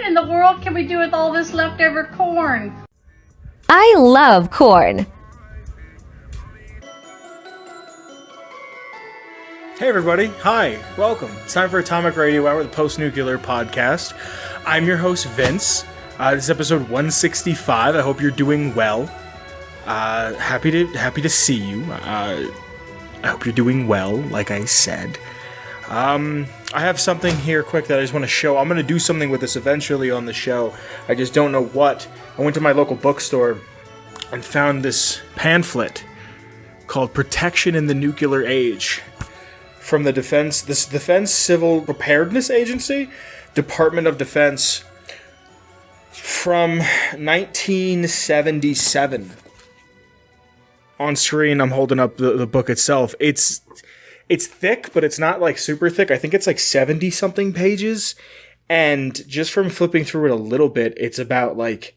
in the world can we do with all this leftover corn? I love corn. Hey everybody, hi, welcome. It's time for Atomic Radio Hour, the post-nuclear podcast. I'm your host, Vince. This is episode 165. I hope you're doing well. Happy to see you. I hope you're doing well, like I said. I have something here quick that I just want to show. I'm going to do something with this eventually on the show. I just don't know what. I went to my local bookstore and found this pamphlet called Protection in the Nuclear Age from the Defense Civil Preparedness Agency, Department of Defense, from 1977. On screen, I'm holding up the book itself. It's thick, but it's not like super thick. I think it's like 70-something pages. And just from flipping through it a little bit, it's about like,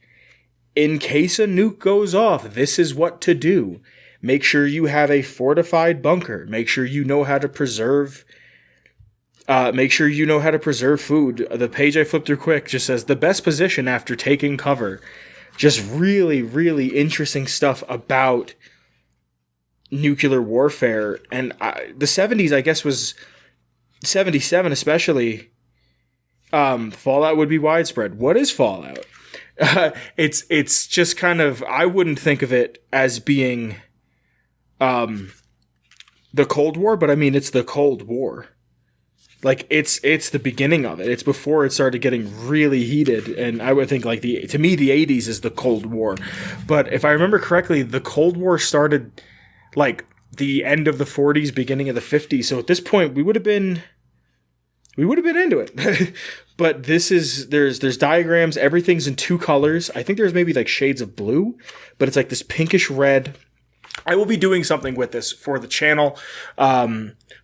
in case a nuke goes off, this is what to do. Make sure you have a fortified bunker. Make sure you know how to preserve. Make sure you know how to preserve food. The page I flipped through quick just says the best position after taking cover. Just really, really interesting stuff about nuclear warfare. And the 70s, I guess, was 77 especially. Fallout would be widespread. What is Fallout? It's just kind of, I wouldn't think of it as being the Cold War, but I mean, it's the Cold War. Like, it's the beginning of it. It's before it started getting really heated, and I would think, like, to me, the 80s is the Cold War. But if I remember correctly, the Cold War started, like, the end of the 40s, beginning of the 50s, so at this point, we would have been into it. But there's diagrams, everything's in two colors. I think there's maybe, like, shades of blue, but it's, like, this pinkish red. I will be doing something with this for the channel,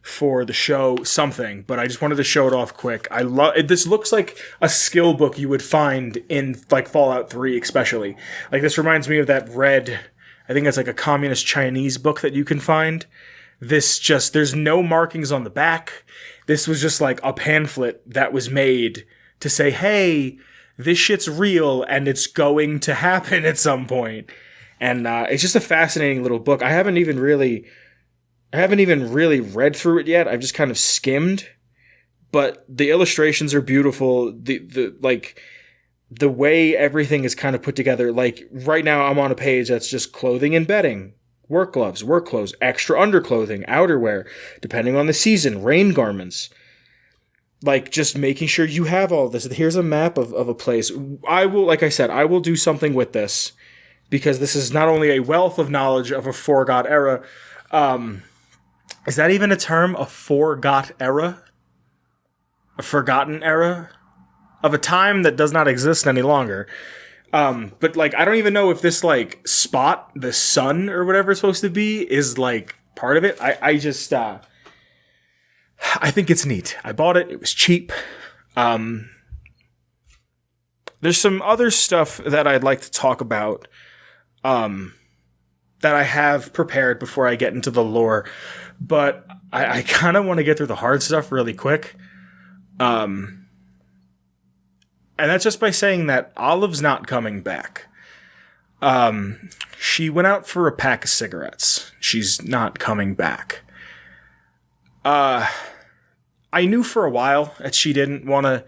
for the show, something, but I just wanted to show it off quick. I love it. This looks like a skill book you would find in like Fallout 3, especially. Like, this reminds me of that red, I think it's like a communist Chinese book that you can find. There's no markings on the back. This was just like a pamphlet that was made to say, hey, this shit's real and it's going to happen at some point. And it's just a fascinating little book. I haven't even really read through it yet. I've just kind of skimmed, but the illustrations are beautiful. The way everything is kind of put together. Like, right now I'm on a page that's just clothing and bedding, work gloves, work clothes, extra underclothing, outerwear, depending on the season, rain garments. Like, just making sure you have all this. Here's a map of a place. I will do something with this, because this is not only a wealth of knowledge of a forgot era. Is that even a term? A forgot era? A forgotten era? Of a time that does not exist any longer. But, like, I don't even know if this, like, spot, the sun or whatever it's supposed to be, is, like, part of it. I just, I think it's neat. I bought it. It was cheap. There's some other stuff that I'd like to talk about, that I have prepared before I get into the lore, but I kind of want to get through the hard stuff really quick. And that's just by saying that Olive's not coming back. She went out for a pack of cigarettes. She's not coming back. I knew for a while that she didn't want to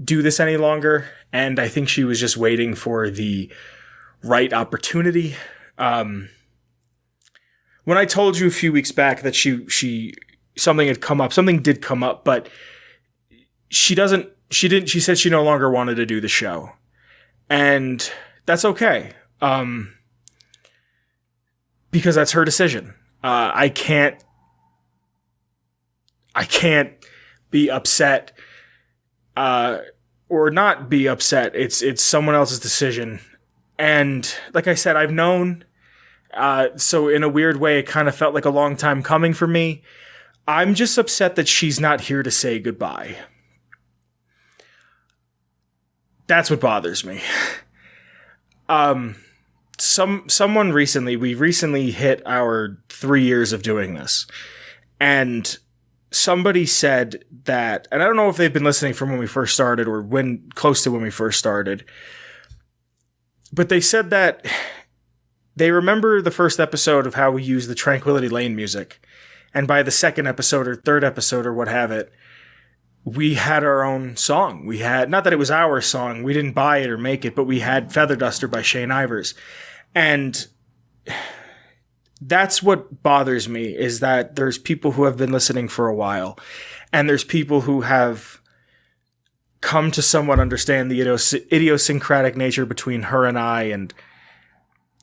do this any longer, and I think she was just waiting for the right opportunity. When I told you a few weeks back that something did come up, but she said she no longer wanted to do the show. And that's okay. Because that's her decision. I can't be upset, or not be upset. It's someone else's decision. And like I said, I've known, so in a weird way, it kind of felt like a long time coming for me. I'm just upset that she's not here to say goodbye. That's what bothers me. We recently hit our 3 years of doing this. And somebody said that, and I don't know if they've been listening from when we first started or when close to when we first started, but they said that they remember the first episode of how we used the Tranquility Lane music. And by the second episode or third episode or what have it, we had our own song. We had, not that it was our song, we didn't buy it or make it, but we had Feather Duster by Shane Ivers. And that's what bothers me, is that there's people who have been listening for a while, and there's people who have come to somewhat understand the idiosyncratic nature between her and I. And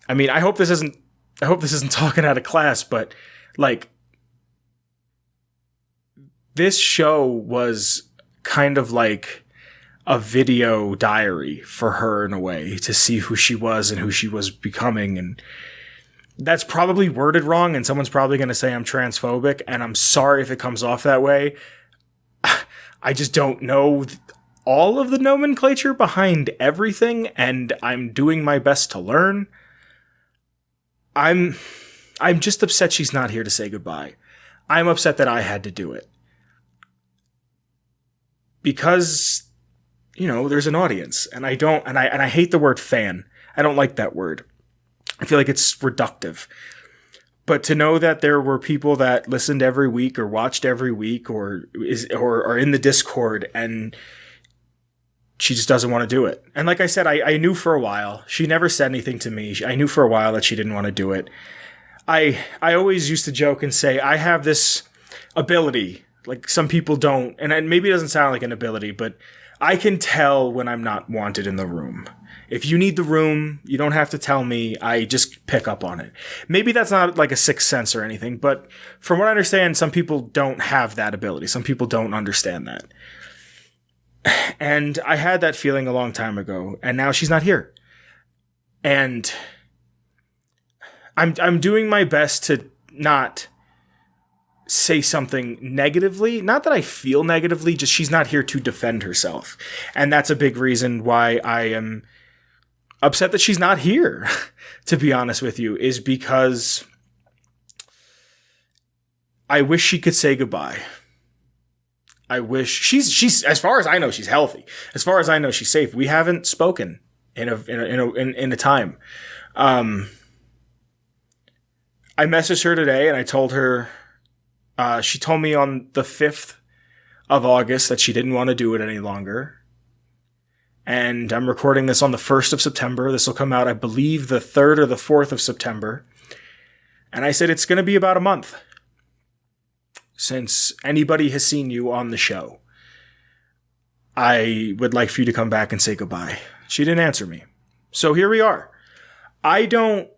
I mean, I hope this isn't talking out of class, but like, this show was kind of like a video diary for her in a way, to see who she was and who she was becoming. And that's probably worded wrong, and someone's probably going to say I'm transphobic, and I'm sorry if it comes off that way. I just don't know all of the nomenclature behind everything, and I'm doing my best to learn. I'm just upset she's not here to say goodbye. I'm upset that I had to do it. Because, you know, there's an audience, and I hate the word fan. I don't like that word. I feel like it's reductive. But to know that there were people that listened every week or watched every week or are in the Discord, and she just doesn't want to do it. And like I said, I knew for a while. She never said anything to me. I knew for a while that she didn't want to do it. I always used to joke and say, I have this ability. Like, some people don't. And maybe it doesn't sound like an ability, but I can tell when I'm not wanted in the room. If you need the room, you don't have to tell me. I just pick up on it. Maybe that's not like a sixth sense or anything, but from what I understand, some people don't have that ability. Some people don't understand that. And I had that feeling a long time ago, and now she's not here. And I'm doing my best to not say something negatively. Not that I feel negatively, just she's not here to defend herself. And that's a big reason why I am upset that she's not here, to be honest with you, is because I wish she could say goodbye. I wish she's as far as I know, she's healthy. As far as I know, she's safe. We haven't spoken in a time. I messaged her today and I told her, she told me on the 5th of August that she didn't want to do it any longer. And I'm recording this on the 1st of September. This will come out, I believe, the 3rd or the 4th of September. And I said, it's going to be about a month since anybody has seen you on the show. I would like for you to come back and say goodbye. She didn't answer me. So here we are. I don't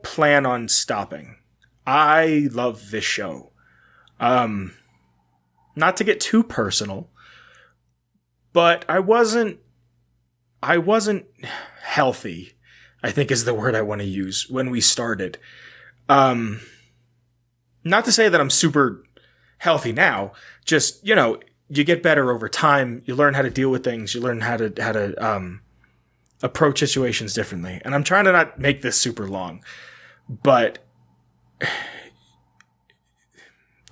plan on stopping. I love this show. Not to get too personal, but I wasn't healthy, I think is the word I want to use, when we started. Not to say that I'm super healthy now, just, you know, you get better over time. You learn how to deal with things. You learn how to approach situations differently. And I'm trying to not make this super long, but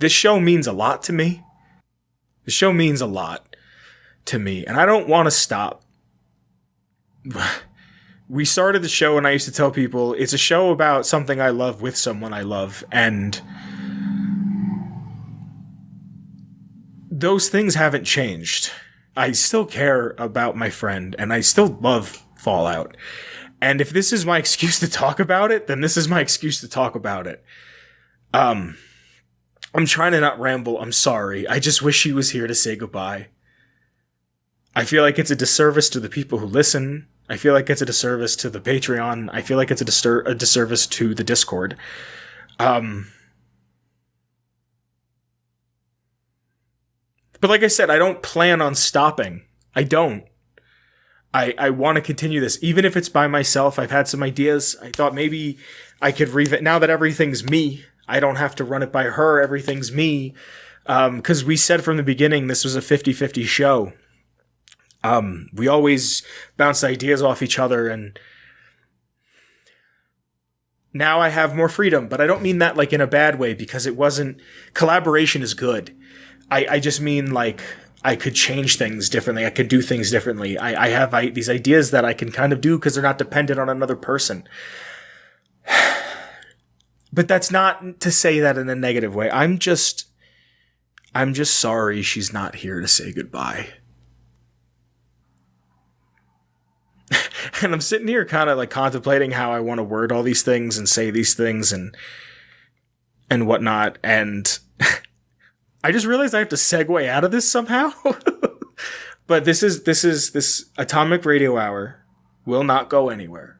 this show means a lot to me. The show means a lot to me, and I don't want to stop. We started the show, and I used to tell people it's a show about something I love with someone I love, and those things haven't changed. I still care about my friend, and I still love Fallout. And if this is my excuse to talk about it, then this is my excuse to talk about it. I'm trying to not ramble. I'm sorry. I just wish she was here to say goodbye. I feel like it's a disservice to the people who listen. I feel like it's a disservice to the Patreon. I feel like it's a disservice to the Discord. But like I said, I don't plan on stopping. I don't. I want to continue this, even if it's by myself. I've had some ideas. I thought maybe I could now that everything's me, I don't have to run it by her. Everything's me. Because we said from the beginning this was a 50-50 show. We always bounced ideas off each other, and Now I have more freedom, but I don't mean that like in a bad way, because it wasn't, collaboration is good. I just mean like I could change things differently. I could do things differently. I have these ideas that I can kind of do because they're not dependent on another person. But that's not to say that in a negative way. I'm just sorry she's not here to say goodbye. And I'm sitting here kind of like contemplating how I want to word all these things and say these things and whatnot. And I just realized I have to segue out of this somehow. But this Atomic Radio Hour will not go anywhere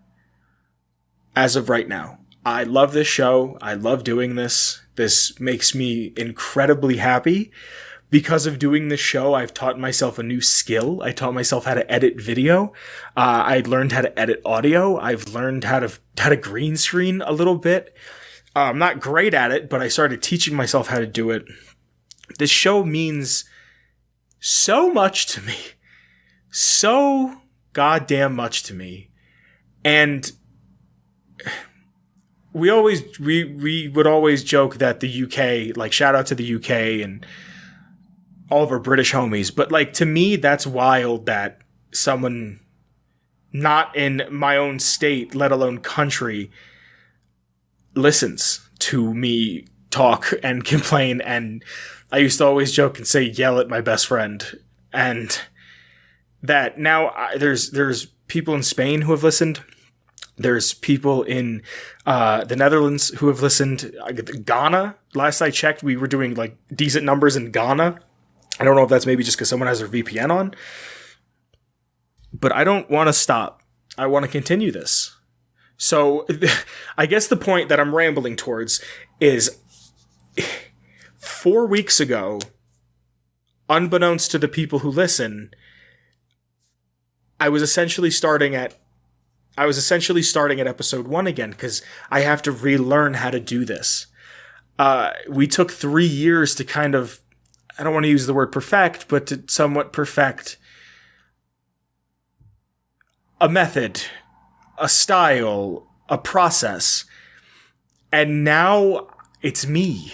as of right now. I love this show. I love doing this. This makes me incredibly happy. Because of doing this show, I've taught myself a new skill. I taught myself how to edit video. I learned how to edit audio. I've learned how to green screen a little bit. I'm not great at it, but I started teaching myself how to do it. This show means so much to me. So goddamn much to me. And we would always joke that the UK, like shout out to the UK and all of our British homies. But like, to me, that's wild that someone not in my own state, let alone country, listens to me talk and complain. And I used to always joke and say, yell at my best friend. And that now there's people in Spain who have listened. There's people in the Netherlands who have listened. Ghana, last I checked, we were doing like decent numbers in Ghana. I don't know if that's maybe just because someone has their VPN on. But I don't want to stop. I want to continue this. So I guess the point that I'm rambling towards is 4 weeks ago, unbeknownst to the people who listen, I was essentially starting at episode 1 again because I have to relearn how to do this. We took 3 years to kind of, I don't want to use the word perfect, but to somewhat perfect a method, a style, a process. And now it's me.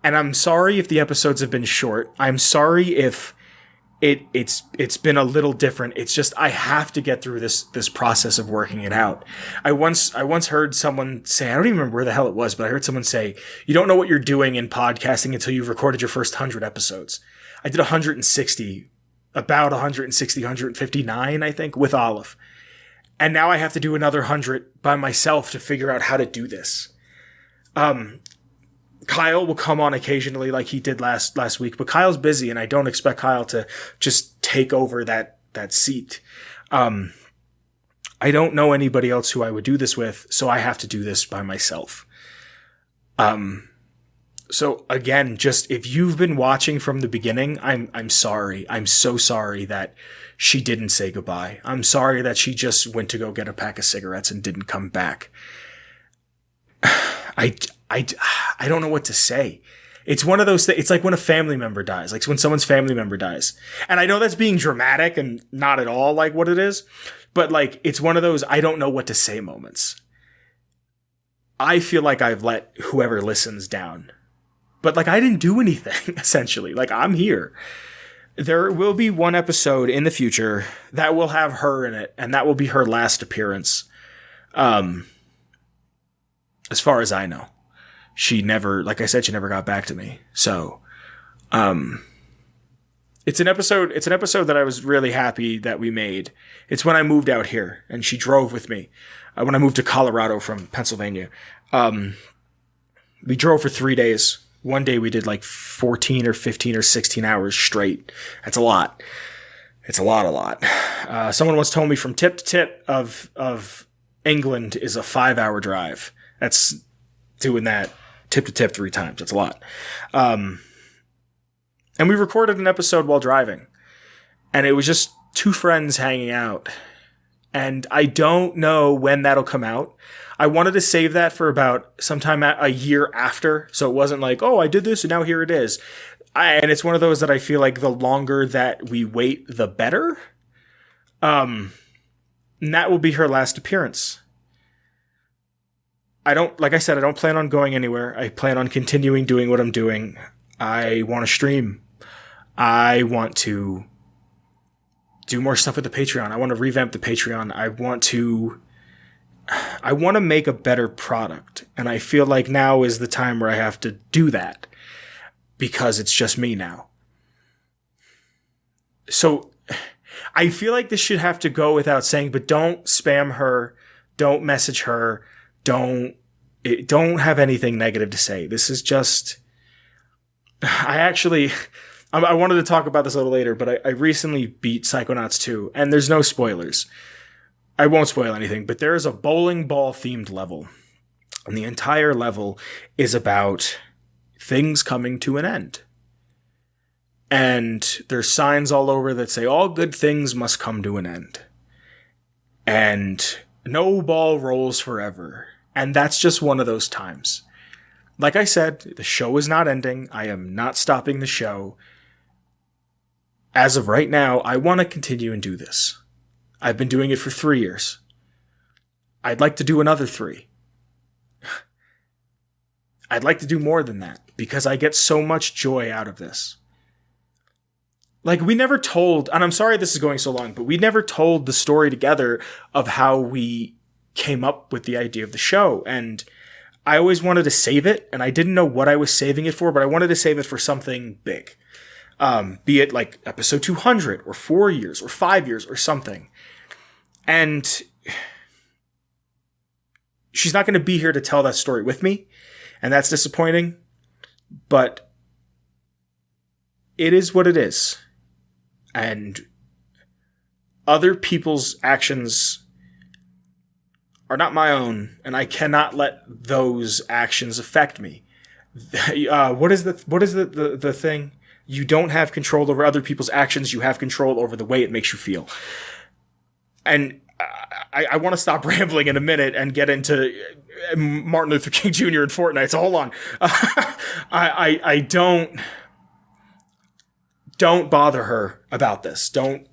And I'm sorry if the episodes have been short. I'm sorry if it's been a little different. It's just I have to get through this process of working it out. I once heard someone say, I don't even remember where the hell it was, but I heard someone say, you don't know what you're doing in podcasting until you've recorded your first 100 episodes. I did 160, about 160, 159, I think, with Olive. And now I have to do another 100 by myself to figure out how to do this. Kyle will come on occasionally like he did last week, but Kyle's busy and I don't expect Kyle to just take over that seat. I don't know anybody else who I would do this with, so I have to do this by myself. So again, just if you've been watching from the beginning, I'm sorry. I'm so sorry that she didn't say goodbye. I'm sorry that she just went to go get a pack of cigarettes and didn't come back. I don't know what to say. It's one of those things. It's like when a family member dies, like when someone's family member dies. And I know that's being dramatic and not at all like what it is, but like, it's one of those, I don't know what to say moments. I feel like I've let whoever listens down, but like, I didn't do anything essentially. Like, I'm here. There will be one episode in the future that will have her in it, and that will be her last appearance. As far as I know. She never, like I said, she never got back to me. So, it's an episode that I was really happy that we made. It's when I moved out here and she drove with me. When I moved to Colorado from Pennsylvania. We drove for 3 days. One day we did like 14 or 15 or 16 hours straight. That's a lot. It's a lot. Someone once told me from tip to tip of England is a 5-hour drive. That's doing that tip to tip 3 times. That's a lot. And we recorded an episode while driving. And it was just 2 friends hanging out. And I don't know when that'll come out. I wanted to save that for about sometime a year after. So it wasn't like, oh, I did this and now here it is. And it's one of those that I feel like the longer that we wait, the better. And that will be her last appearance. like I said, I don't plan on going anywhere. I plan on continuing doing what I'm doing. I want to stream. I want to do more stuff with the Patreon. I want to revamp the Patreon. I want to make a better product. And I feel like now is the time where I have to do that because it's just me now. So I feel like this should have to go without saying, but don't spam her. Don't message her. Don't have anything negative to say. This is just, I wanted to talk about this a little later, but I recently beat Psychonauts 2, and there's no spoilers. I won't spoil anything, but there is a bowling ball themed level, and the entire level is about things coming to an end. And there's signs all over that say all good things must come to an end. And no ball rolls forever. And that's just one of those times. Like I said, the show is not ending. I am not stopping the show. As of right now, I want to continue and do this. I've been doing it for 3 years. I'd like to do another 3. I'd like to do more than that because I get so much joy out of this. Like, we never told, and I'm sorry this is going so long, but we never told the story together of how we came up with the idea of the show. And I always wanted to save it, and I didn't know what I was saving it for, but I wanted to save it for something big. Be it like episode 200 or 4 years or 5 years or something. And she's not going to be here to tell that story with me, and that's disappointing, but it is what it is. And other people's actions are not my own, and I cannot let those actions affect me. What is the thing? You don't have control over other people's actions. You have control over the way it makes you feel. And I want to stop rambling in a minute and get into Martin Luther King Jr. and Fortnite. So hold on. I don't bother her about this. Don't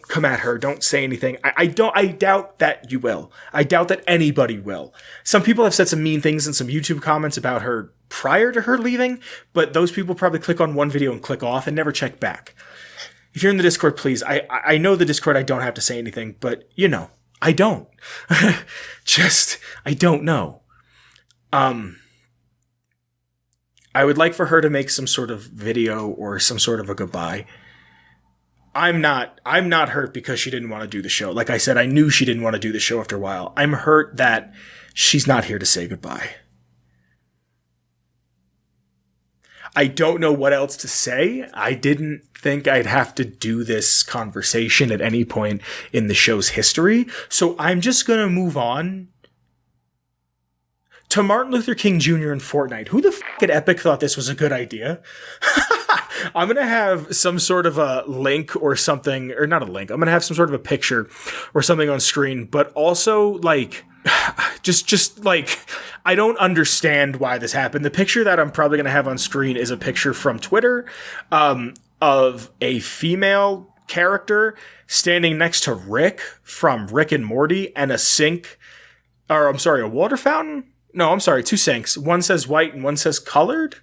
come at her. Don't say anything. I doubt that you will. I doubt that anybody will. Some people have said some mean things in some YouTube comments about her prior to her leaving, but those people probably click on one video and click off and never check back. If you're in the Discord, please. I know the Discord, I don't have to say anything, but I don't. I don't know. I would like for her to make some sort of video or some sort of a goodbye. I'm not hurt because she didn't want to do the show. Like I said, I knew she didn't want to do the show after a while. I'm hurt that she's not here to say goodbye. I don't know what else to say. I didn't think I'd have to do this conversation at any point in the show's history. So I'm just going to move on to Martin Luther King Jr. and Fortnite. Who the fuck at Epic thought this was a good idea? I'm going to have some sort of a link or something, or not a link. I'm going to have some sort of a picture or something on screen, but also just I don't understand why this happened. The picture that I'm probably going to have on screen is a picture from Twitter, of a female character standing next to Rick from Rick and Morty and a water fountain. No, I'm sorry, 2 sinks. One says white and one says colored.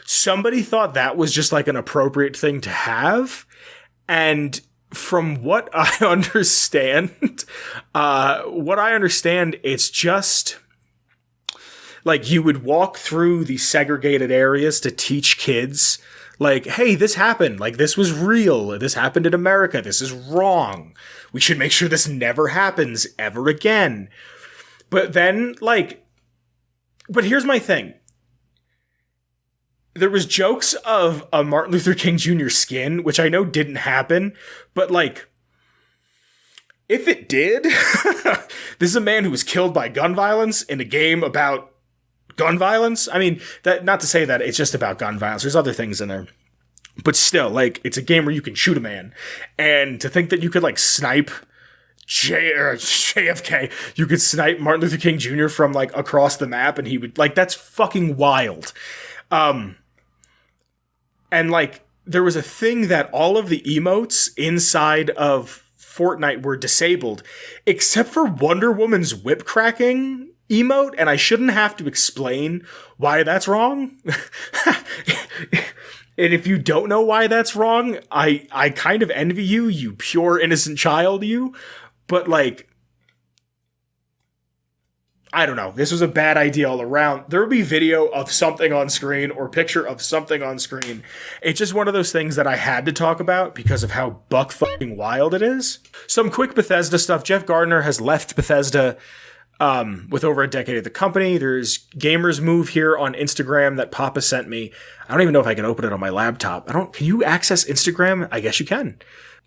Somebody thought that was just like an appropriate thing to have. And from what I understand, it's just like you would walk through these segregated areas to teach kids, like, hey, this happened. Like, this was real. This happened in America. This is wrong. We should make sure this never happens ever again. But then, but here's my thing. There was jokes of a Martin Luther King Jr. skin, which I know didn't happen, but if it did, this is a man who was killed by gun violence in a game about gun violence. I mean, that not to say that it's just about gun violence. There's other things in there. But still, it's a game where you can shoot a man. And to think that you could, snipe JFK, you could snipe Martin Luther King Jr. from, across the map, and he would, that's fucking wild. And there was a thing that all of the emotes inside of Fortnite were disabled, except for Wonder Woman's whip cracking emote, and I shouldn't have to explain why that's wrong. And if you don't know why that's wrong, I kind of envy you, you pure innocent child, you. But, like, I don't know. This was a bad idea all around. There will be video of something on screen or picture of something on screen. It's just one of those things that I had to talk about because of how buck fucking wild it is. Some quick Bethesda stuff. Jeff Gardiner has left Bethesda with over a decade at the company. There's Gamers Move here on Instagram that Papa sent me. I don't even know if I can open it on my laptop. Can you access Instagram? I guess you can.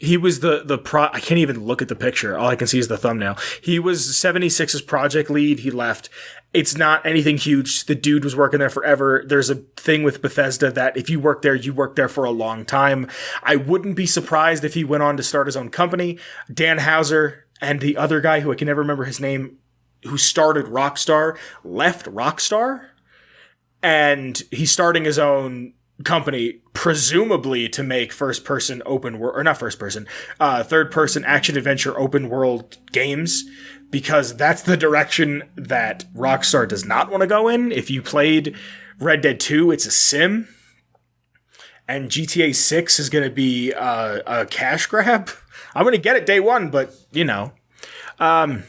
He was I can't even look at the picture. All I can see is the thumbnail. He was 76's project lead. He left. It's not anything huge. The dude was working there forever. There's a thing with Bethesda that if you work there for a long time. I wouldn't be surprised if he went on to start his own company. Dan Houser and the other guy who I can never remember his name, who started Rockstar, left Rockstar. And he's starting his own company, presumably to make third-person action-adventure open-world games, because that's the direction that Rockstar does not want to go in. If you played Red Dead 2, it's a sim, and GTA 6 is going to be a cash grab. I'm going to get it day one, but, you know. Other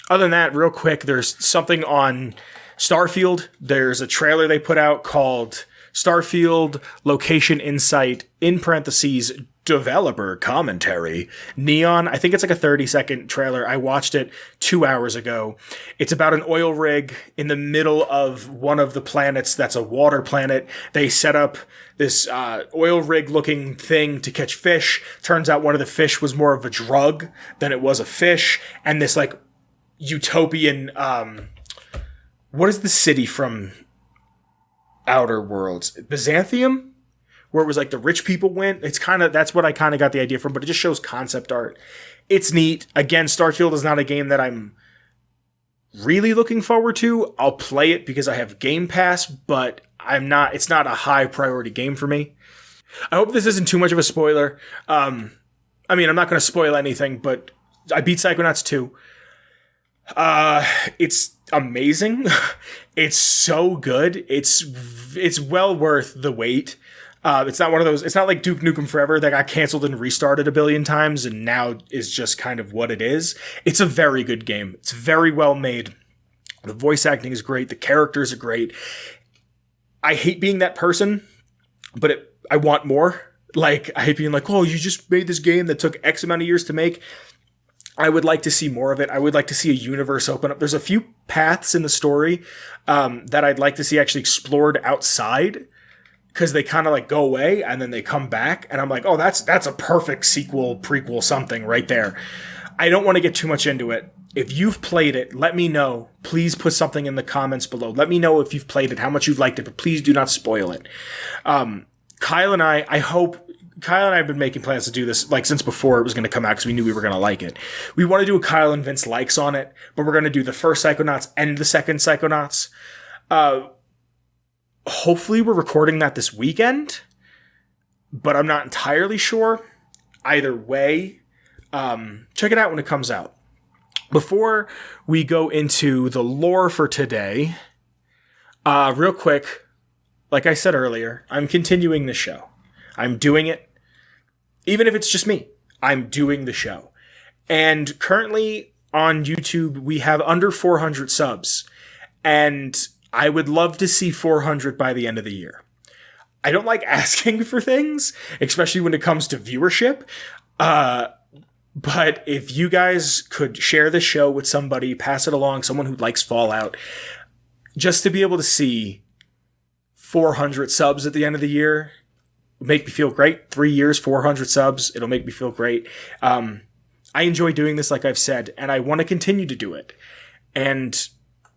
than that, real quick, there's something on Starfield. There's a trailer they put out called Starfield Location Insight, in parentheses, developer commentary. Neon. I think it's like a 30-second trailer. I watched it 2 hours ago. It's about an oil rig in the middle of one of the planets that's a water planet. They set up this oil rig looking thing to catch fish. Turns out one of the fish was more of a drug than it was a fish. And this like utopian, what is the city from Outer Worlds? Byzantium? Where it was like the rich people went. That's what I kind of got the idea from, but it just shows concept art. It's neat. Again, Starfield is not a game that I'm really looking forward to. I'll play it because I have Game Pass, but it's not a high priority game for me. I hope this isn't too much of a spoiler. I'm not going to spoil anything, but I beat Psychonauts 2. It's amazing. It's so good. It's well worth the wait. It's not one of those, it's not like Duke Nukem Forever that got canceled and restarted a billion times and now is just kind of what it is. It's a very good game. It's very well made. The voice acting is great. The characters are great. I hate being that person, but I want more. Like, I hate being like, oh, you just made this game that took X amount of years to make. I would like to see more of it. I would like to see a universe open up. There's a few paths in the story that I'd like to see actually explored outside, because they kind of like go away and then they come back. And I'm like, oh, that's a perfect sequel, prequel, something right there. I don't want to get too much into it. If you've played it, let me know. Please put something in the comments below. Let me know if you've played it, how much you've liked it, but please do not spoil it. Kyle and I have been making plans to do this like since before it was going to come out because we knew we were going to like it. We want to do a Kyle and Vince likes on it, but we're going to do the first Psychonauts and the second Psychonauts. Hopefully we're recording that this weekend, but I'm not entirely sure. Either way, check it out when it comes out. Before we go into the lore for today, real quick, like I said earlier, I'm continuing the show. I'm doing it. Even if it's just me, I'm doing the show. And currently on YouTube, we have under 400 subs. And I would love to see 400 by the end of the year. I don't like asking for things, especially when it comes to viewership. But if you guys could share the show with somebody, pass it along, someone who likes Fallout, just to be able to see 400 subs at the end of the year, make me feel great. 3 years, 400 subs. It'll make me feel great. I enjoy doing this, like I've said, and I want to continue to do it. And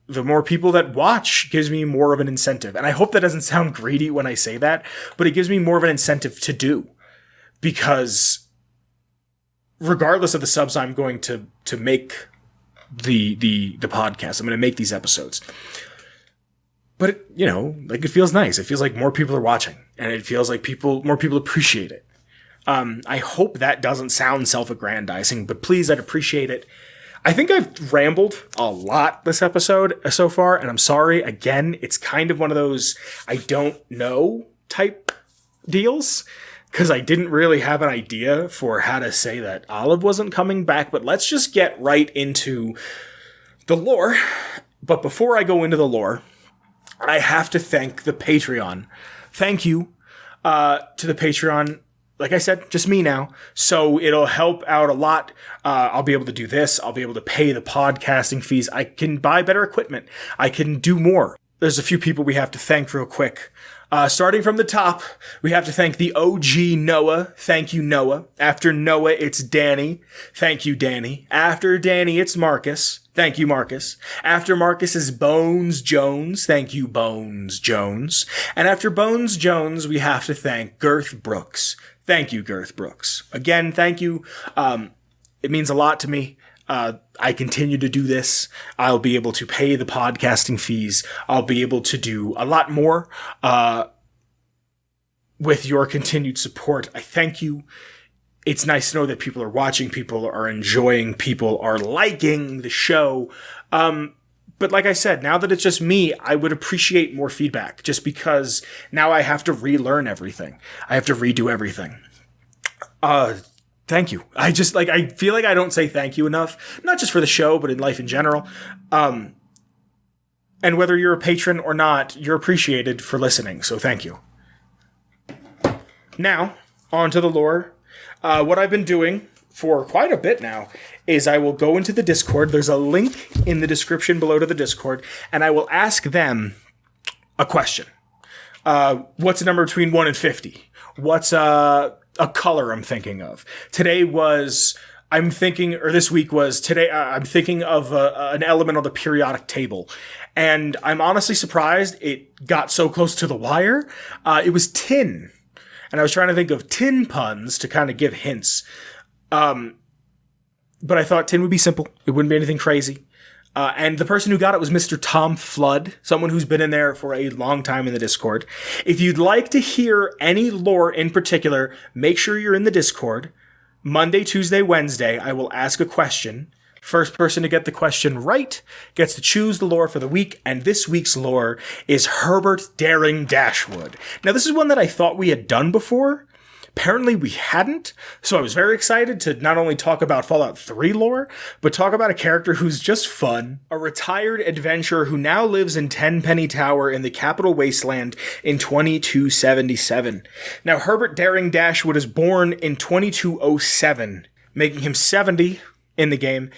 the more people that watch gives me more of an incentive. And I hope that doesn't sound greedy when I say that, but it gives me more of an incentive to do. Because regardless of the subs, I'm going to make the podcast. I'm going to make these episodes. But it feels nice. It feels like more people are watching, and it feels like more people appreciate it. I hope that doesn't sound self-aggrandizing, but please, I'd appreciate it. I think I've rambled a lot this episode so far, and I'm sorry. Again, it's kind of one of those I don't know type deals, because I didn't really have an idea for how to say that Olive wasn't coming back, but let's just get right into the lore. But before I go into the lore, I have to thank the Patreon. Thank you to the Patreon. Like I said, just me now. So it'll help out a lot. I'll be able to do this. I'll be able to pay the podcasting fees. I can buy better equipment. I can do more. There's a few people we have to thank real quick. Starting from the top, we have to thank the OG Noah. Thank you, Noah. After Noah, it's Danny. Thank you, Danny. After Danny, it's Marcus. Thank you, Marcus. After Marcus is Bones Jones. Thank you, Bones Jones. And after Bones Jones, we have to thank Girth Brooks. Thank you, Girth Brooks. Again, thank you. It means a lot to me. I continue to do this. I'll be able to pay the podcasting fees. I'll be able to do a lot more with your continued support. I thank you. It's nice to know that people are watching, people are enjoying, people are liking the show. But like I said, now that it's just me, I would appreciate more feedback, just because now I have to relearn everything. I have to redo everything. Thank you. I feel like I don't say thank you enough, not just for the show, but in life in general. And whether you're a patron or not, you're appreciated for listening. So thank you. Now, on to the lore. What I've been doing for quite a bit now is I will go into the Discord. There's a link in the description below to the Discord, and I will ask them a question. What's a number between 1 and 50? What's a color I'm thinking of? I'm thinking of an element on the periodic table. And I'm honestly surprised it got so close to the wire. It was tin. And I was trying to think of tin puns to kind of give hints. But I thought tin would be simple. It wouldn't be anything crazy. And the person who got it was Mr. Tom Flood, someone who's been in there for a long time in the Discord. If you'd like to hear any lore in particular, make sure you're in the Discord. Monday, Tuesday, Wednesday, I will ask a question. First person to get the question right gets to choose the lore for the week, and this week's lore is Herbert Daring Dashwood. Now, this is one that I thought we had done before. Apparently we hadn't, so I was very excited to not only talk about Fallout 3 lore, but talk about a character who's just fun, a retired adventurer who now lives in Tenpenny Tower in the Capital Wasteland in 2277. Now, Herbert Daring Dashwood is born in 2207, making him 70 in the game.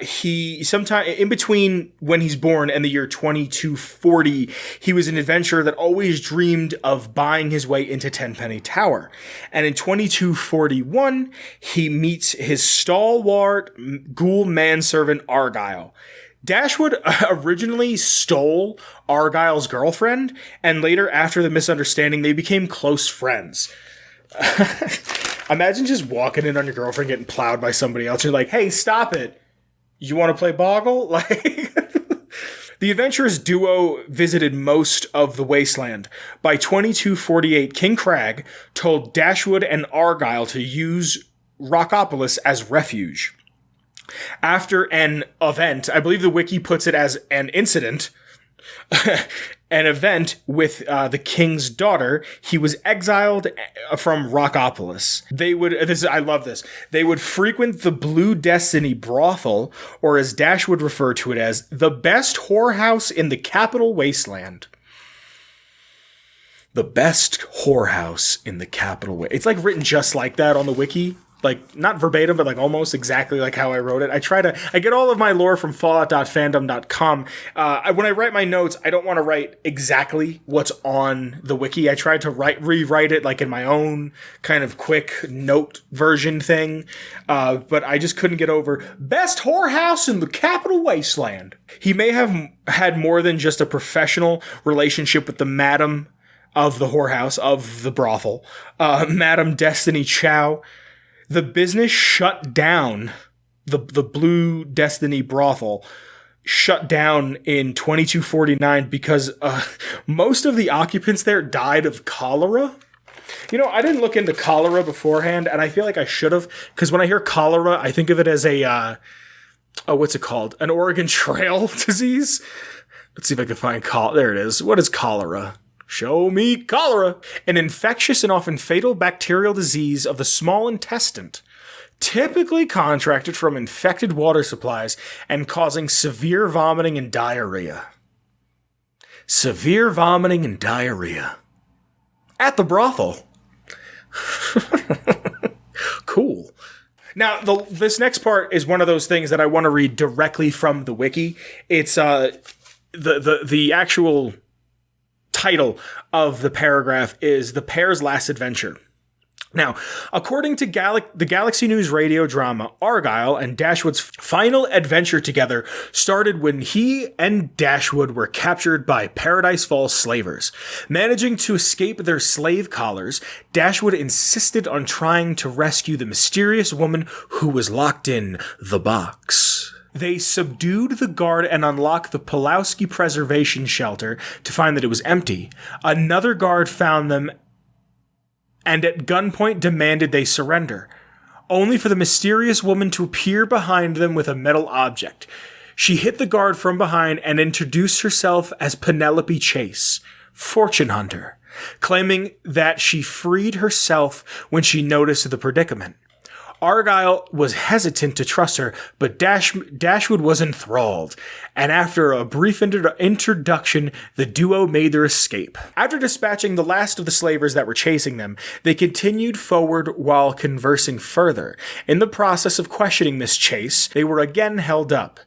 He sometime in between when he's born and the year 2240, he was an adventurer that always dreamed of buying his way into Tenpenny Tower. And in 2241, he meets his stalwart ghoul manservant Argyle. Dashwood originally stole Argyle's girlfriend, and later, after the misunderstanding, they became close friends. Imagine just walking in on your girlfriend getting plowed by somebody else. You're like, hey, stop it. You want to play Boggle? The adventurers duo visited most of the wasteland. By 2248, King Crag told Dashwood and Argyle to use Rockopolis as refuge. After an event, I believe the wiki puts it as an incident, an event with the king's daughter, he was exiled from Rockopolis. I love this. They would frequent the Blue Destiny brothel, or as Dash would refer to it as, the best whorehouse in the Capital Wasteland. The best whorehouse in the Capital Wasteland. It's like written just like that on the wiki. Like, not verbatim, but like almost exactly like how I wrote it. I get all of my lore from fallout.fandom.com. When I write my notes, I don't want to write exactly what's on the wiki. I tried to rewrite it like in my own kind of quick note version thing. But I just couldn't get over best whorehouse in the Capital Wasteland. He may have had more than just a professional relationship with the madam of the whorehouse, of the brothel, Madam Destiny Chow. The business shut down, the Blue Destiny brothel shut down in 2249 because most of the occupants there died of cholera. I didn't look into cholera beforehand, and I feel like I should have, because when I hear cholera, I think of it as what's it called? An Oregon Trail disease? Let's see if I can find there it is. What is cholera? Show me cholera. An infectious and often fatal bacterial disease of the small intestine, typically contracted from infected water supplies and causing severe vomiting and diarrhea. Severe vomiting and diarrhea. At the brothel. Cool. Now, this next part is one of those things that I want to read directly from the wiki. It's the actual title of the paragraph is The Pair's Last Adventure. Now, according to the Galaxy News radio drama, Argyle and Dashwood's final adventure together started when he and Dashwood were captured by Paradise Falls slavers. Managing to escape their slave collars, Dashwood insisted on trying to rescue the mysterious woman who was locked in the box. They subdued the guard and unlocked the Pulowski Preservation Shelter to find that it was empty. Another guard found them and at gunpoint demanded they surrender, only for the mysterious woman to appear behind them with a metal object. She hit the guard from behind and introduced herself as Penelope Chase, fortune hunter, claiming that she freed herself when she noticed the predicament. Argyle was hesitant to trust her, but Dashwood was enthralled, and after a brief introduction, the duo made their escape. After dispatching the last of the slavers that were chasing them, they continued forward while conversing further. In the process of questioning Miss Chase, they were again held up,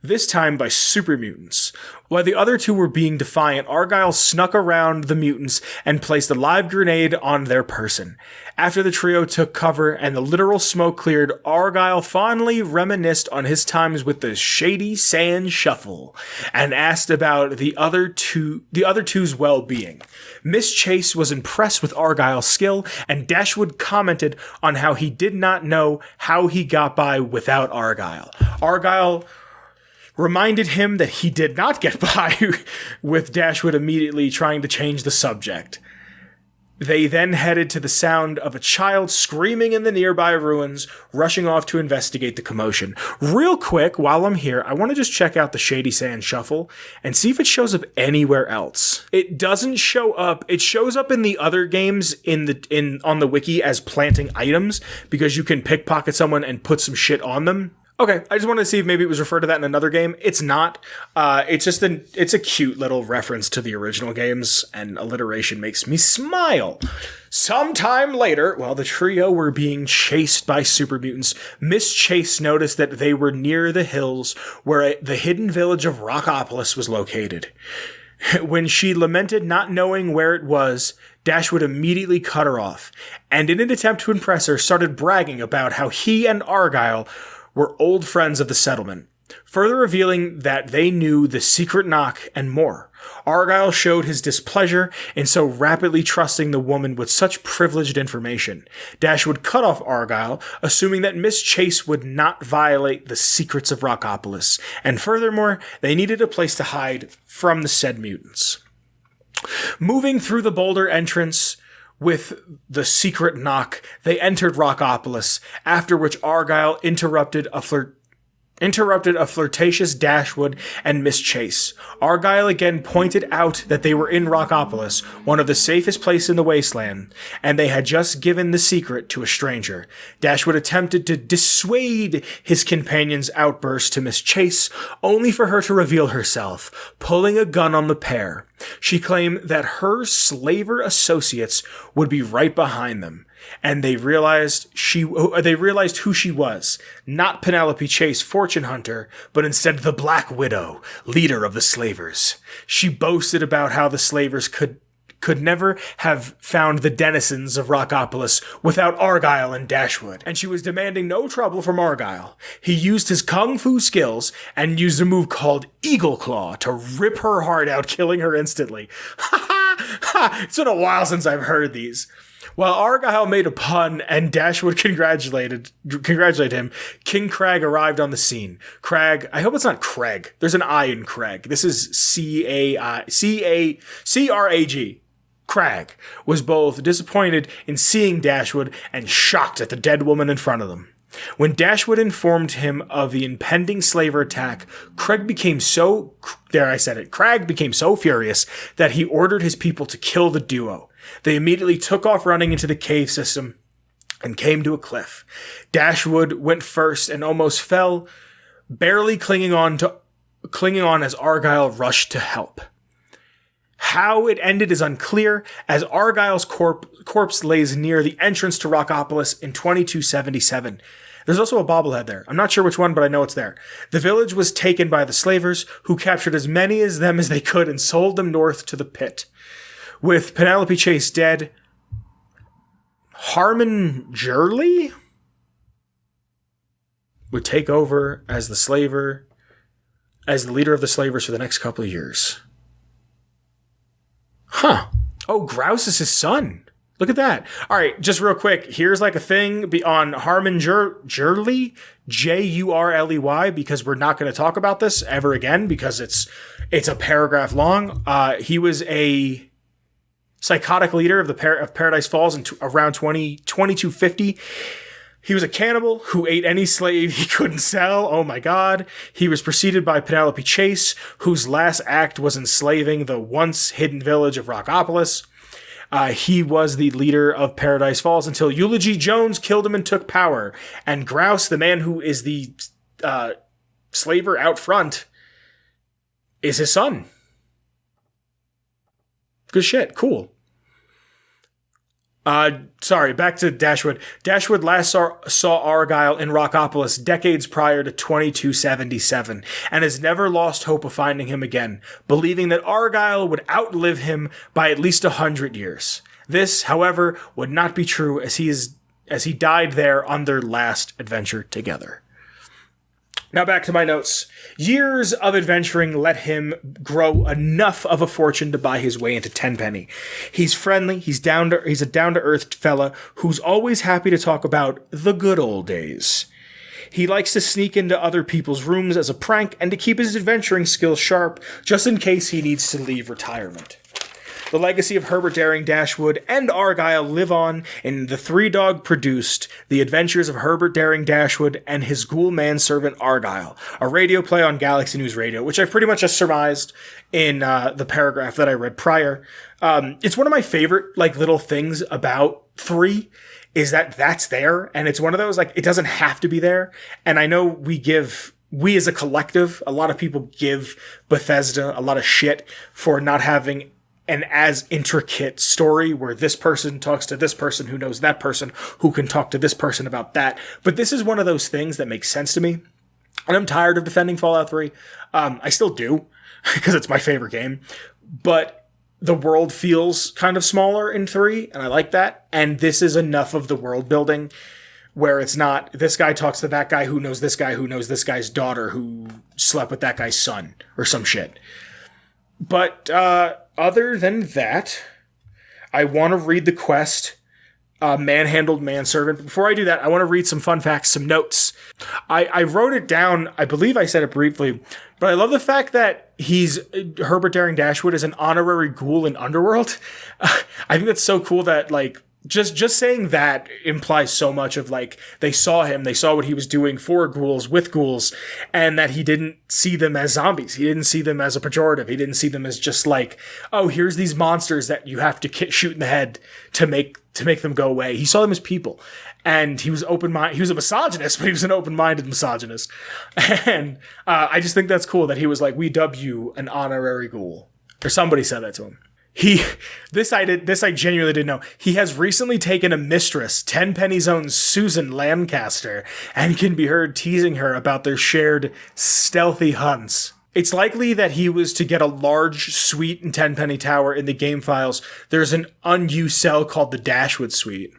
this time by super mutants. While the other two were being defiant, Argyle snuck around the mutants and placed a live grenade on their person. After the trio took cover and the literal smoke cleared, Argyle fondly reminisced on his times with the Shady Sand Shuffle and asked about the other two's well-being. Miss Chase was impressed with Argyle's skill, and Dashwood commented on how he did not know how he got by without Argyle. Argyle reminded him that he did not get by, with Dashwood immediately trying to change the subject. They then headed to the sound of a child screaming in the nearby ruins, rushing off to investigate the commotion. Real quick, while I'm here, I want to just check out the Shady Sand Shuffle and see if it shows up anywhere else. It doesn't show up. It shows up in the other games on the wiki as planting items, because you can pickpocket someone and put some shit on them. Okay, I just wanted to see if maybe it was referred to that in another game. It's not. It's a cute little reference to the original games, and alliteration makes me smile. Sometime later, while the trio were being chased by super mutants, Miss Chase noticed that they were near the hills where the hidden village of Rockopolis was located. When she lamented not knowing where it was, Dashwood immediately cut her off, and in an attempt to impress her, started bragging about how he and Argyle were old friends of the settlement, further revealing that they knew the secret knock and more. Argyle showed his displeasure in so rapidly trusting the woman with such privileged information. Dashwood cut off Argyle, assuming that Miss Chase would not violate the secrets of Rockopolis, and furthermore, they needed a place to hide from the said mutants. Moving through the boulder entrance with the secret knock, they entered Rockopolis, after which Argyle interrupted a flirtatious Dashwood and Miss Chase. Argyle again pointed out that they were in Rockopolis, one of the safest places in the wasteland, and they had just given the secret to a stranger. Dashwood attempted to dissuade his companion's outburst to Miss Chase, only for her to reveal herself, pulling a gun on the pair. She claimed that her slaver associates would be right behind them, and they realized who she was, not Penelope Chase, fortune hunter, but instead the Black Widow, leader of the slavers. She boasted about how the slavers could never have found the denizens of Rockopolis without Argyle and Dashwood, and she was demanding no trouble from Argyle. He used his kung fu skills and used a move called Eagle Claw to rip her heart out, killing her instantly. It's been a while since I've heard these. While Argyle made a pun and Dashwood congratulated him, King Crag arrived on the scene. Crag, I hope it's not Craig. There's an I in Crag. This is C-R-A-G. Crag was both disappointed in seeing Dashwood and shocked at the dead woman in front of them. When Dashwood informed him of the impending slaver attack, Crag became so furious that he ordered his people to kill the duo. They immediately took off running into the cave system and came to a cliff. Dashwood went first and almost fell, barely clinging on as Argyle rushed to help. How it ended is unclear, as Argyle's corpse lays near the entrance to Rockopolis in 2277. There's also a bobblehead there. I'm not sure which one, but I know it's there. The village was taken by the slavers, who captured as many of them as they could and sold them north to the pit. With Penelope Chase dead, Harmon Jurley would take over as the leader of the slavers for the next couple of years. Huh. Oh, Grouse is his son. Look at that. All right, just real quick. Here's like a thing on Harmon Jurley, Jurley, because we're not going to talk about this ever again because it's a paragraph long. He was a psychotic leader of Paradise Falls in around 2250. He was a cannibal who ate any slave he couldn't sell. Oh my God. He was preceded by Penelope Chase, whose last act was enslaving the once hidden village of Rockopolis. He was the leader of Paradise Falls until Eulogy Jones killed him and took power. And Grouse, the man who is the slaver out front, is his son. Good shit. Cool. Back to Dashwood. Dashwood last saw Argyle in Rockopolis decades prior to 2277, and has never lost hope of finding him again, believing that Argyle would outlive him by at least 100 years. This, however, would not be true, as he died there on their last adventure together. Now back to my notes. Years of adventuring let him grow enough of a fortune to buy his way into Tenpenny. He's friendly, he's a down-to-earth fella who's always happy to talk about the good old days. He likes to sneak into other people's rooms as a prank and to keep his adventuring skills sharp, just in case he needs to leave retirement. The legacy of Herbert Daring Dashwood and Argyle live on in the Three Dog produced The Adventures of Herbert Daring Dashwood and His Ghoul Manservant Argyle, a radio play on Galaxy News Radio, which I pretty much just surmised in the paragraph that I read prior. It's one of my favorite little things about 3 is that that's there, and it's one of those it doesn't have to be there. And I know we as a collective, a lot of people give Bethesda a lot of shit for not having an as intricate story where this person talks to this person who knows that person who can talk to this person about that. But this is one of those things that makes sense to me. And I'm tired of defending Fallout 3. I still do because it's my favorite game, but the world feels kind of smaller in 3 and I like that. And this is enough of the world building where it's not this guy talks to that guy who knows this guy who knows this guy's daughter who slept with that guy's son or some shit. But, other than that, I want to read the quest, Manhandled Manservant. But before I do that, I want to read some fun facts, some notes. I wrote it down. I believe I said it briefly, but I love the fact that Herbert Daring Dashwood is an honorary ghoul in Underworld. I think that's so cool that, just saying that implies so much of they saw what he was doing for ghouls, with ghouls, and that he didn't see them as zombies. He didn't see them as a pejorative. He didn't see them as just oh, here's these monsters that you have to shoot in the head to make them go away. He saw them as people, and he was open-minded. He was a misogynist, but he was an open-minded misogynist. And I just think that's cool that he was we dub you an honorary ghoul, or somebody said that to him. This I genuinely didn't know. He has recently taken a mistress, Tenpenny's own Susan Lancaster, and can be heard teasing her about their shared stealthy hunts. It's likely that he was to get a large suite in Tenpenny Tower. In the game files, there's an unused cell called the Dashwood Suite.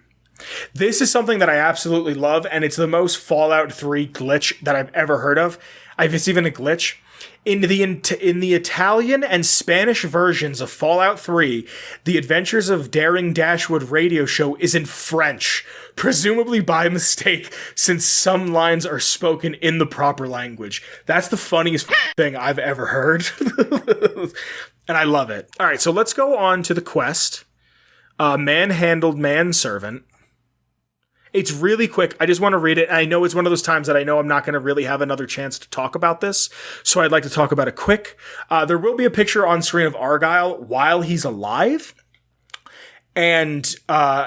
This is something that I absolutely love, and it's the most Fallout 3 glitch that I've ever heard of. If it's even a glitch. In the Italian and Spanish versions of Fallout 3, the Adventures of Daring Dashwood radio show is in French, presumably by mistake, since some lines are spoken in the proper language. That's the funniest thing I've ever heard. And I love it. All right, so let's go on to the quest. manhandled manservant. It's really quick. I just want to read it. I know it's one of those times that I know I'm not going to really have another chance to talk about this, so I'd like to talk about it quick. There will be a picture on screen of Argyle while he's alive, and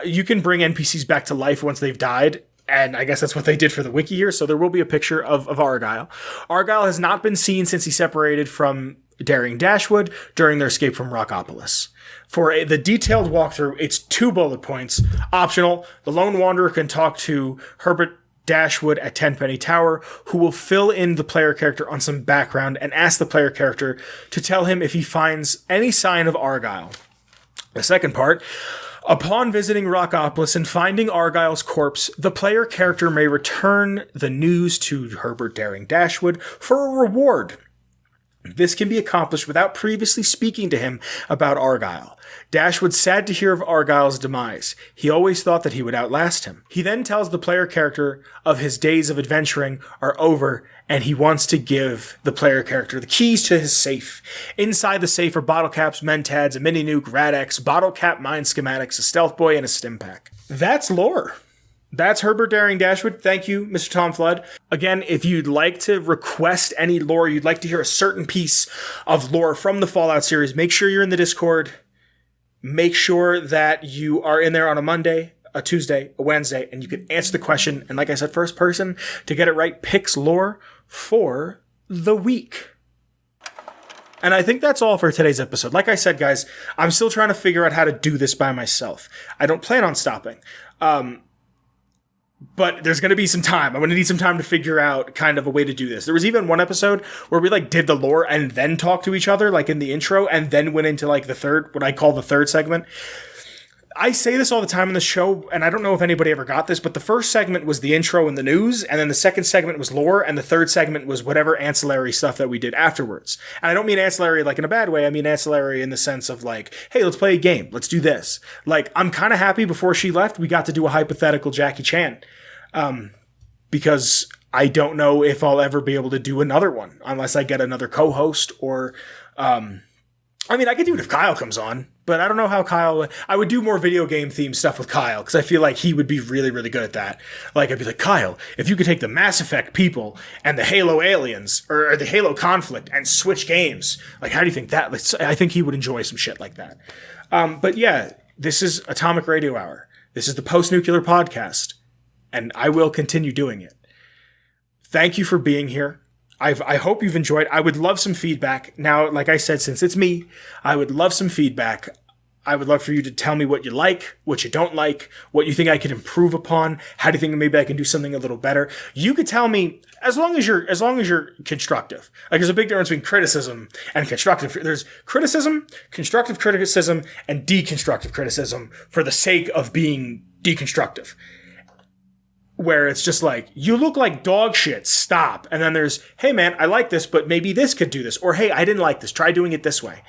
you can bring NPCs back to life once they've died, and I guess that's what they did for the wiki here, so there will be a picture of Argyle. Argyle has not been seen since he separated from Daring Dashwood during their escape from Rockopolis. For the detailed walkthrough, it's 2 bullet points. Optional, the Lone Wanderer can talk to Herbert Dashwood at Tenpenny Tower, who will fill in the player character on some background and ask the player character to tell him if he finds any sign of Argyle. The second part, upon visiting Rockopolis and finding Argyle's corpse, the player character may return the news to Herbert Daring Dashwood for a reward. This can be accomplished without previously speaking to him about Argyle. Dashwood's sad to hear of Argyle's demise. He always thought that he would outlast him. He then tells the player character of his days of adventuring are over, and he wants to give the player character the keys to his safe. Inside the safe are bottle caps, Mentats, a mini nuke, Rad-X, bottle cap mine schematics, a stealth boy, and a stim pack. That's lore. That's Herbert Daring Dashwood. Thank you, Mr. Tom Flood. Again, if you'd like to request any lore, you'd like to hear a certain piece of lore from the Fallout series, make sure you're in the Discord. Make sure that you are in there on a Monday, a Tuesday, a Wednesday, and you can answer the question. And like I said, first person to get it right picks lore for the week. And I think that's all for today's episode. Like I said, guys, I'm still trying to figure out how to do this by myself. I don't plan on stopping. But there's going to be some time. I'm going to need some time to figure out kind of a way to do this. There was even one episode where we did the lore and then talked to each other in the intro and then went into the third, what I call the third segment. I say this all the time in the show, and I don't know if anybody ever got this, but the first segment was the intro and the news, and then the second segment was lore, and the third segment was whatever ancillary stuff that we did afterwards. And I don't mean ancillary in a bad way. I mean ancillary in the sense of hey, let's play a game. Let's do this. I'm kind of happy before she left, we got to do a hypothetical Jackie Chan. Because I don't know if I'll ever be able to do another one unless I get another co-host or, I could do it if Kyle comes on, but I don't know how Kyle, I would do more video game themed stuff with Kyle because I feel like he would be really, really good at that. I'd be like, Kyle, if you could take the Mass Effect people and the Halo aliens or the Halo conflict and switch games, how do you think that, I think he would enjoy some shit like that. But yeah, this is Atomic Radio Hour. This is the Post-Nuclear Podcast. And I will continue doing it. Thank you for being here. I hope you've enjoyed. I would love some feedback. Now, like I said, since it's me, I would love some feedback. I would love for you to tell me what you like, what you don't like, what you think I could improve upon. How do you think maybe I can do something a little better? You could tell me as long as you're constructive. There's a big difference between criticism and constructive. There's criticism, constructive criticism, and deconstructive criticism for the sake of being deconstructive. Where it's just you look like dog shit, stop. And then there's, hey man, I like this, but maybe this could do this. Or hey, I didn't like this, try doing it this way.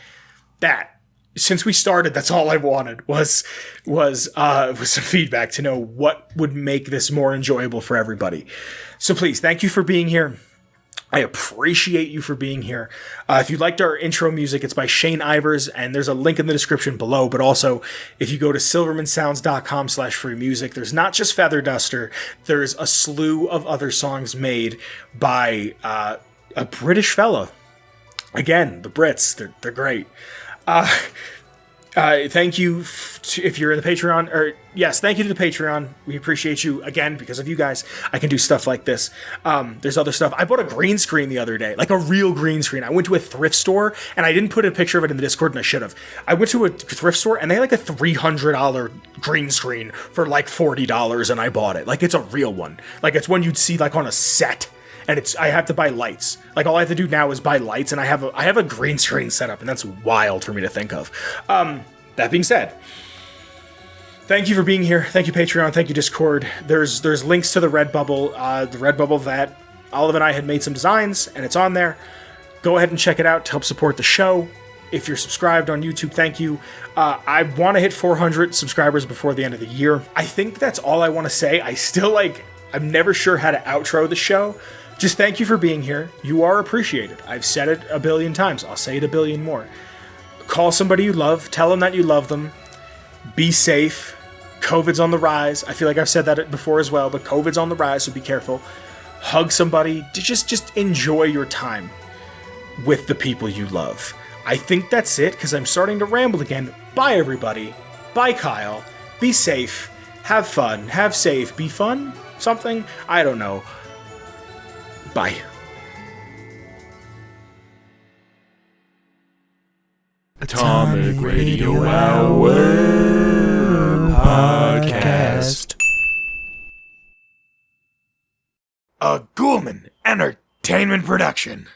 That, since we started, that's all I wanted was some feedback to know what would make this more enjoyable for everybody. So please, thank you for being here. I appreciate you for being here. If you liked our intro music, it's by Shane Ivers, and there's a link in the description below. But also, if you go to silvermansounds.com/free music, there's not just Feather Duster. There's a slew of other songs made by a British fella. Again, the Brits, they're great. Thank you if you're in the Patreon, thank you to the Patreon. We appreciate you. Again, because of you guys, I can do stuff like this. There's other stuff. I bought a green screen the other day, a real green screen. I went to a thrift store, and I didn't put a picture of it in the Discord, and I should have. I went to a thrift store, and they had a $300 green screen for $40, and I bought it. It's a real one. It's one you'd see on a set. And I have to buy lights. All I have to do now is buy lights, and I have a green screen set up, and that's wild for me to think of. That being said, thank you for being here. Thank you, Patreon. Thank you, Discord. There's links to the Redbubble. The Redbubble that Olive and I had made some designs, and it's on there. Go ahead and check it out to help support the show. If you're subscribed on YouTube, thank you. I want to hit 400 subscribers before the end of the year. I think that's all I want to say. I still I'm never sure how to outro the show. Just thank you for being here. You are appreciated. I've said it a billion times. I'll say it a billion more. Call somebody you love. Tell them that you love them. Be safe. COVID's on the rise. I feel like I've said that before as well, but COVID's on the rise, so be careful. Hug somebody. Just enjoy your time with the people you love. I think that's it, because I'm starting to ramble again. Bye, everybody. Bye, Kyle. Be safe. Have fun. Have safe. Be fun? Something? I don't know. Bye. Atomic Radio Hour Podcast. A Ghoulman Entertainment production.